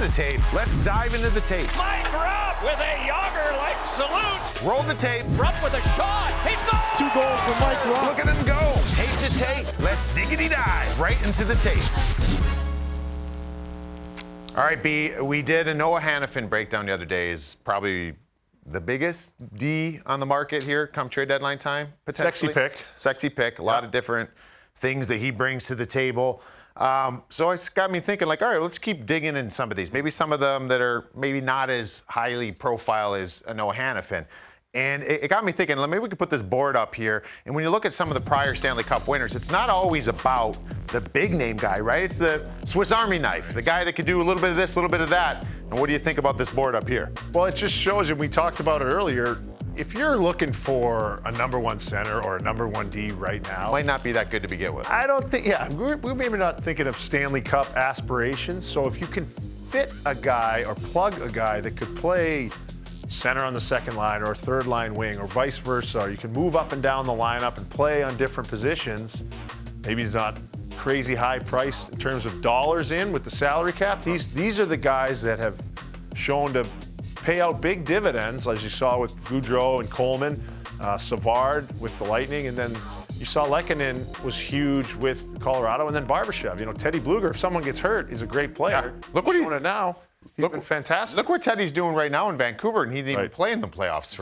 the tape. Let's dive into the tape. Mike Rupp with a Yager-like salute. Roll the tape. Rupp with a shot. He's gone. 2 goals for Mike Rupp. Look at him go. Tape to tape. Let's diggity dive right into the tape. All right, B, we did a Noah Hanifin breakdown the other day. Is probably the biggest D on the market here come trade deadline time, potentially. Sexy pick. A lot of different things that he brings to the table. So it's got me thinking, like, all right, let's keep digging in some of these. Maybe some of them that are maybe not as highly profile as a Noah Hanifin. And it got me thinking, maybe we could put this board up here. And when you look at some of the prior Stanley Cup winners, it's not always about the big name guy, right? It's the Swiss Army knife, the guy that could do a little bit of this, a little bit of that. And what do you think about this board up here? Well, it just shows you, we talked about it earlier, if you're looking for a number 1 center or a number 1 D right now, Might not be that good to begin with. I don't think, we're maybe not thinking of Stanley Cup aspirations. So if you can fit a guy or plug a guy that could play center on the second line or third line wing or vice versa, or you can move up and down the lineup and play on different positions, maybe he's not crazy high price in terms of dollars in with the salary cap. These are the guys that have shown to pay out big dividends, as you saw with Gaudreau and Coleman, Savard with the Lightning, and then you saw Lehkonen was huge with Colorado, and then Barbashev. You know, Teddy Bluger, if someone gets hurt, he's a great player. Yeah. Look what he's doing it now. He's been fantastic. Look what Teddy's doing right now in Vancouver, and he didn't even play in the playoffs.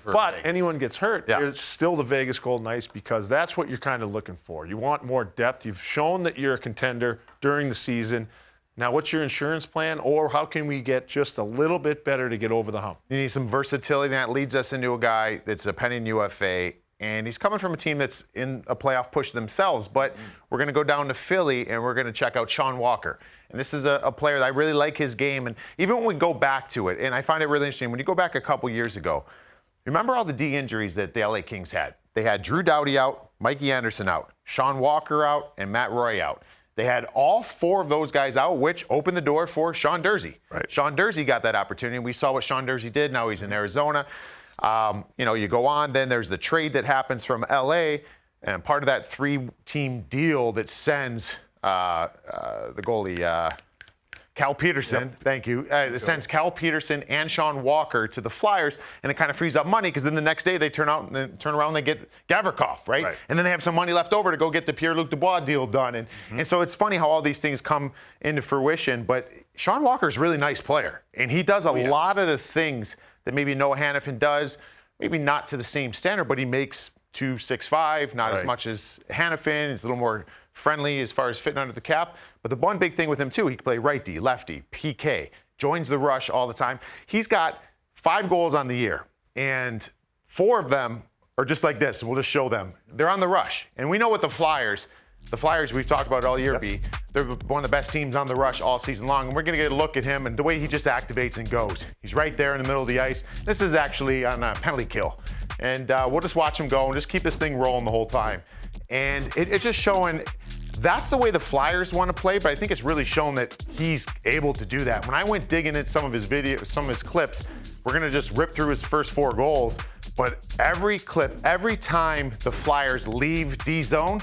But anyone gets hurt, it's still the Vegas Golden Knights, because that's what you're kind of looking for. You want more depth. You've shown that you're a contender during the season. Now, what's your insurance plan, or how can we get just a little bit better to get over the hump? You need some versatility, and that leads us into a guy that's a penny UFA, and he's coming from a team that's in a playoff push themselves, but we're going to go down to Philly, and we're going to check out Sean Walker. And this is a player that I really like his game, and even when we go back to it, and I find it really interesting, when you go back a couple years ago, remember all the D injuries that the LA Kings had? They had Drew Doughty out, Mikey Anderson out, Sean Walker out, and Matt Roy out. They had all 4 of those guys out, which opened the door for Sean Durzi. Right. Sean Durzi got that opportunity. We saw what Sean Durzi did. Now he's in Arizona. You go on, then there's the trade that happens from LA, and part of that 3-team deal that sends the goalie, Cal Peterson, thank you. It sends Cal Peterson and Sean Walker to the Flyers, and it kind of frees up money, because then the next day they turn around and they get Gavrikov, right? And then they have some money left over to go get the Pierre-Luc Dubois deal done. And so it's funny how all these things come into fruition, but Sean Walker is a really nice player, and he does a lot of the things that maybe Noah Hanifin does, maybe not to the same standard, but he makes 2.65, not as much as Hanifin. He's a little more friendly as far as fitting under the cap. But the one big thing with him, too, he can play right D, lefty, PK, joins the rush all the time. He's got 5 goals on the year, and 4 of them are just like this. We'll just show them. They're on the rush. And we know what the Flyers, we've talked about all year, B, they're one of the best teams on the rush all season long. And we're going to get a look at him and the way he just activates and goes. He's right there in the middle of the ice. This is actually on a penalty kill. And we'll just watch him go and just keep this thing rolling the whole time. And it's just showing that's the way the Flyers want to play, but I think it's really shown that he's able to do that. When I went digging at some of his videos, some of his clips, we're going to just rip through his first 4 goals. But every clip, every time the Flyers leave D zone,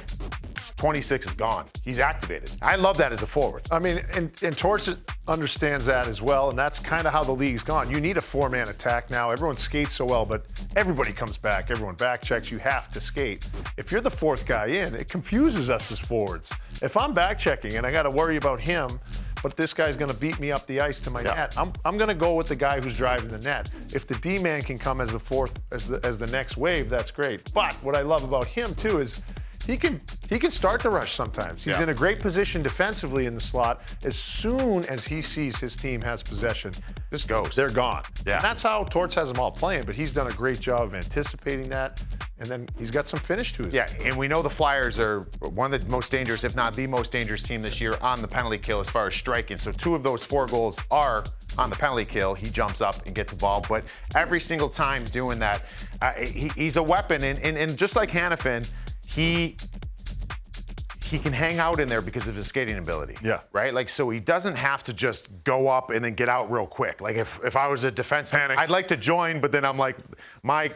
26 is gone. He's activated. I love that as a forward. I mean, and Torts understands that as well, and that's kind of how the league's gone. You need a 4-man attack now. Everyone skates so well, but everybody comes back. Everyone back checks. You have to skate. If you're the 4th guy in, it confuses us as forwards. If I'm back checking and I got to worry about him, but this guy's going to beat me up the ice to my net, I'm going to go with the guy who's driving the net. If the D-man can come as the 4th, as the next wave, that's great. But what I love about him, too, is he can start the rush sometimes. He's in a great position defensively in the slot. As soon as he sees his team has possession, this goes. They're gone. Yeah. And that's how Torts has them all playing, but he's done a great job of anticipating that, and then he's got some finish to it. Yeah, and we know the Flyers are one of the most dangerous, if not the most dangerous team this year on the penalty kill as far as striking. So 2 of those 4 goals are on the penalty kill. He jumps up and gets involved, but every single time doing that, he's a weapon. And just like Hanifin, he can hang out in there because of his skating ability. Yeah. Right? Like, so he doesn't have to just go up and then get out real quick. Like, if I was a defenseman, I'd like to join, but then I'm like, my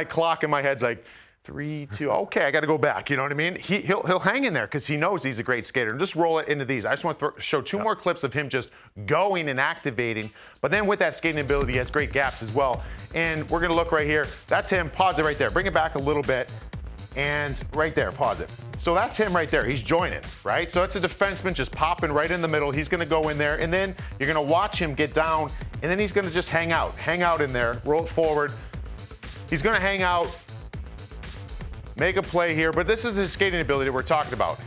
clock in my head's like, 3, 2. Okay, I got to go back. You know what I mean? He'll hang in there because he knows he's a great skater. And just roll it into these. I just want to show 2 more clips of him just going and activating. But then with that skating ability, he has great gaps as well. And we're going to look right here. That's him. Pause it right there. Bring it back a little bit. And right there, pause it. So that's him right there. He's joining, right? So it's a defenseman just popping right in the middle. He's going to go in there. And then you're going to watch him get down. And then he's going to just hang out in there, roll it forward. He's going to hang out. Make a play here, but this is his skating ability we're talking about.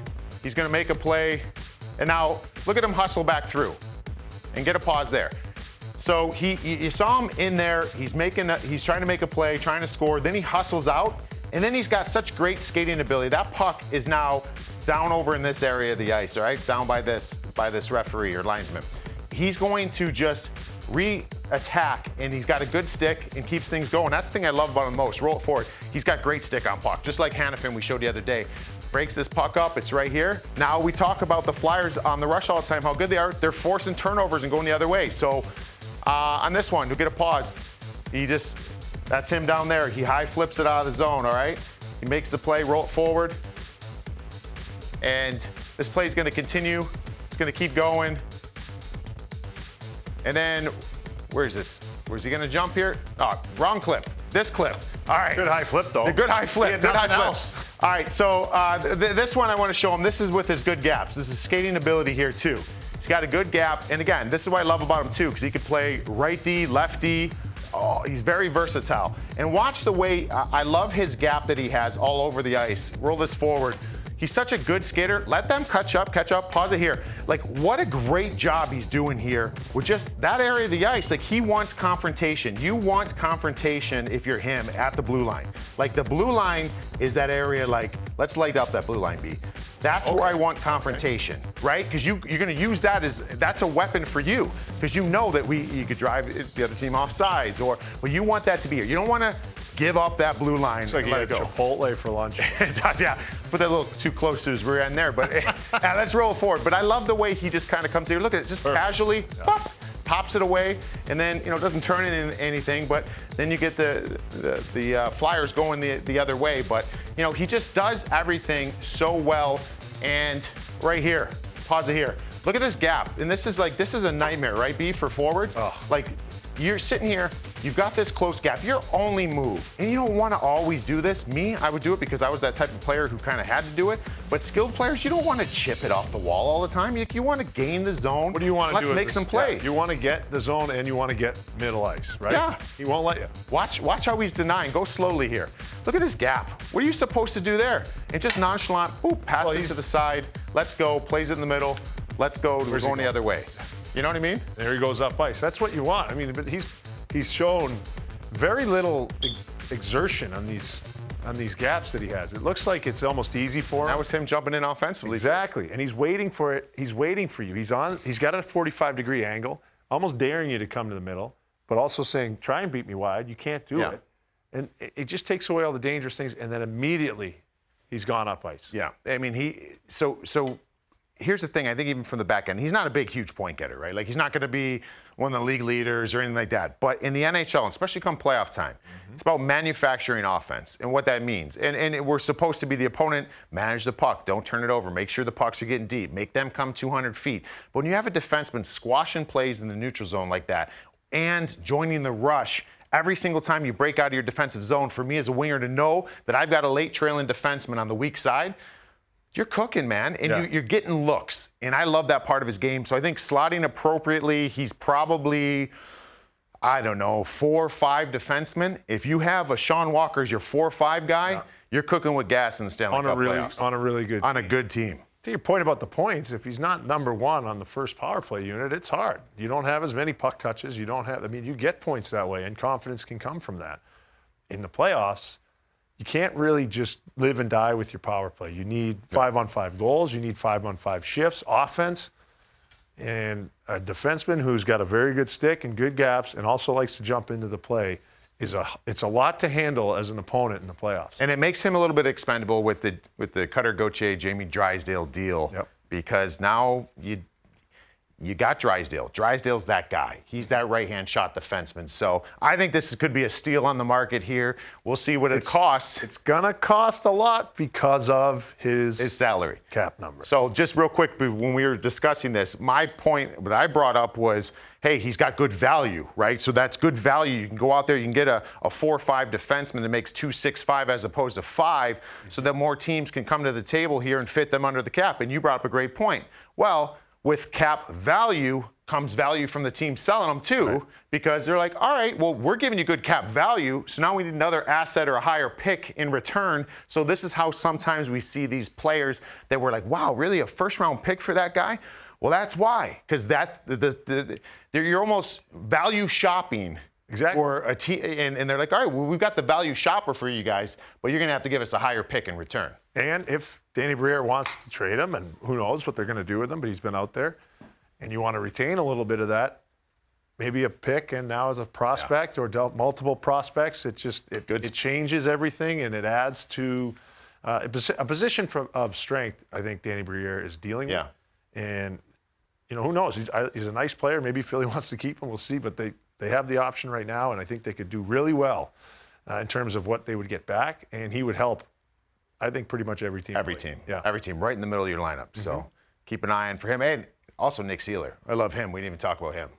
He's going to make a play, and now look at him hustle back through, and get a pause there. So you saw him in there. He's trying to make a play, trying to score. Then he hustles out, and then he's got such great skating ability. That puck is now down over in this area of the ice, all right, down by this referee or linesman. He's going to just re-attack, and he's got a good stick and keeps things going. That's the thing I love about him most. Roll it forward. He's got great stick on puck, just like Hanifin we showed the other day. Breaks this puck up. It's right here. Now we talk about the Flyers on the rush all the time, how good they are. They're forcing turnovers and going the other way. So on this one, you'll get a pause. That's him down there. He high flips it out of the zone, all right? He makes the play, roll it forward. And this play is going to continue. It's going to keep going. And then, where's this? Where's he going to jump here? Oh, wrong clip. This clip. All right. Good high flip, though. The good high flip. Good high flip. All right, so this one I want to show him. This is with his good gaps. This is skating ability here, too. He's got a good gap. And again, this is what I love about him, too, because he could play right D, left D. Oh, he's very versatile. And watch the way, I love his gap that he has all over the ice. Roll this forward. He's such a good skater. Let them catch up, pause it here. Like, what a great job he's doing here with just that area of the ice. Like, he wants confrontation. You want confrontation if you're him at the blue line. Like, the blue line is that area, like, let's light up that blue line, B. That's where I want confrontation, right? Because you're going to use that that's a weapon for you. Because you know that you could drive the other team off sides, but you want that to be here. You don't want to give up that blue line it's like and let it go. Chipotle for lunch. It does, yeah. Put that a little too close to his rear end there, but yeah, let's roll forward. But I love the way he just kind of comes here. Look at it, just casually, pop, pops it away, and then doesn't turn it into anything. But then you get the Flyers going the other way. But he just does everything so well. And right here, pause it here. Look at this gap, and this is a nightmare, right, B, for forwards? Oh. Like, you're sitting here, you've got this close gap, your only move, and you don't want to always do this. Me, I would do it because I was that type of player who kind of had to do it. But skilled players, you don't want to chip it off the wall all the time. You want to gain the zone. What do you want to do? Let's make some plays. You want to get the zone and you want to get middle ice, right? Yeah. He won't let you. Watch how he's denying. Go slowly here. Look at this gap. What are you supposed to do there? And just nonchalant, boop, pats it to the side. Let's go. Plays it in the middle. Let's go. We're going the other way. You know what I mean? There he goes up ice. That's what you want. I mean, but he's shown very little exertion on these gaps that he has. It looks like it's almost easy for him. That was him jumping in offensively. Exactly. And he's waiting for it. He's waiting for you. He's got a 45-degree angle, almost daring you to come to the middle, but also saying, try and beat me wide. You can't do it. And it just takes away all the dangerous things, and then immediately he's gone up ice. Yeah. I mean, so here's the thing. I think even from the back end, he's not a big, huge point getter, right? Like, he's not going to be one of the league leaders or anything like that. But in the NHL, and especially come playoff time, it's about manufacturing offense and what that means. And we're supposed to be the opponent, manage the puck, don't turn it over, make sure the pucks are getting deep, make them come 200 feet. But when you have a defenseman squashing plays in the neutral zone like that and joining the rush every single time you break out of your defensive zone, for me as a winger to know that I've got a late trailing defenseman on the weak side, you're cooking, man, and you're getting looks. And I love that part of his game. So I think slotting appropriately, he's probably, 4 or 5 defensemen. If you have a Sean Walker as your 4 or 5 guy, you're cooking with gas in the Stanley Cup playoffs. On a really good team. On a good team. To your point about the points, if he's not number 1 on the first power play unit, it's hard. You don't have as many puck touches. You get points that way, and confidence can come from that. In the playoffs, you can't really just live and die with your power play. You need 5-on-5 goals. You need 5-on-5 shifts, offense, and a defenseman who's got a very good stick and good gaps and also likes to jump into the play. It's a lot to handle as an opponent in the playoffs. And it makes him a little bit expendable with the Cutter Gauthier, Jamie Drysdale deal, because now you got Drysdale. Drysdale's that guy. He's that right-hand shot defenseman. So I think this could be a steal on the market here. We'll see what it costs. It's going to cost a lot because of his salary. cap number. So just real quick, when we were discussing this, my point that I brought up was, hey, he's got good value, right? So that's good value. You can go out there, you can get a 4-5 defenseman that makes 2.65 as opposed to 5, so that more teams can come to the table here and fit them under the cap. And you brought up a great point. Well, with cap value comes value from the team selling them too, right? Because they're like, all right, well, we're giving you good cap value, so now we need another asset or a higher pick in return. So this is how sometimes we see these players that we're like, wow, really a first-round pick for that guy? Well, that's why, because you're almost value shopping. Exactly. For a team, and they're like, all right, well, we've got the value shopper for you guys, but you're going to have to give us a higher pick in return. And if Danny Briere wants to trade him, and who knows what they're going to do with him, but he's been out there, and you want to retain a little bit of that, maybe a pick and now as a prospect or multiple prospects, it changes everything, and it adds to a position of strength. I think Danny Briere is dealing with, and who knows? He's a nice player. Maybe Philly wants to keep him. We'll see, but they have the option right now, and I think they could do really well in terms of what they would get back, and he would help, I think, pretty much every team. Every team, right in the middle of your lineup. So keep an eye on for him. And also Nick Seeler. I love him. We didn't even talk about him.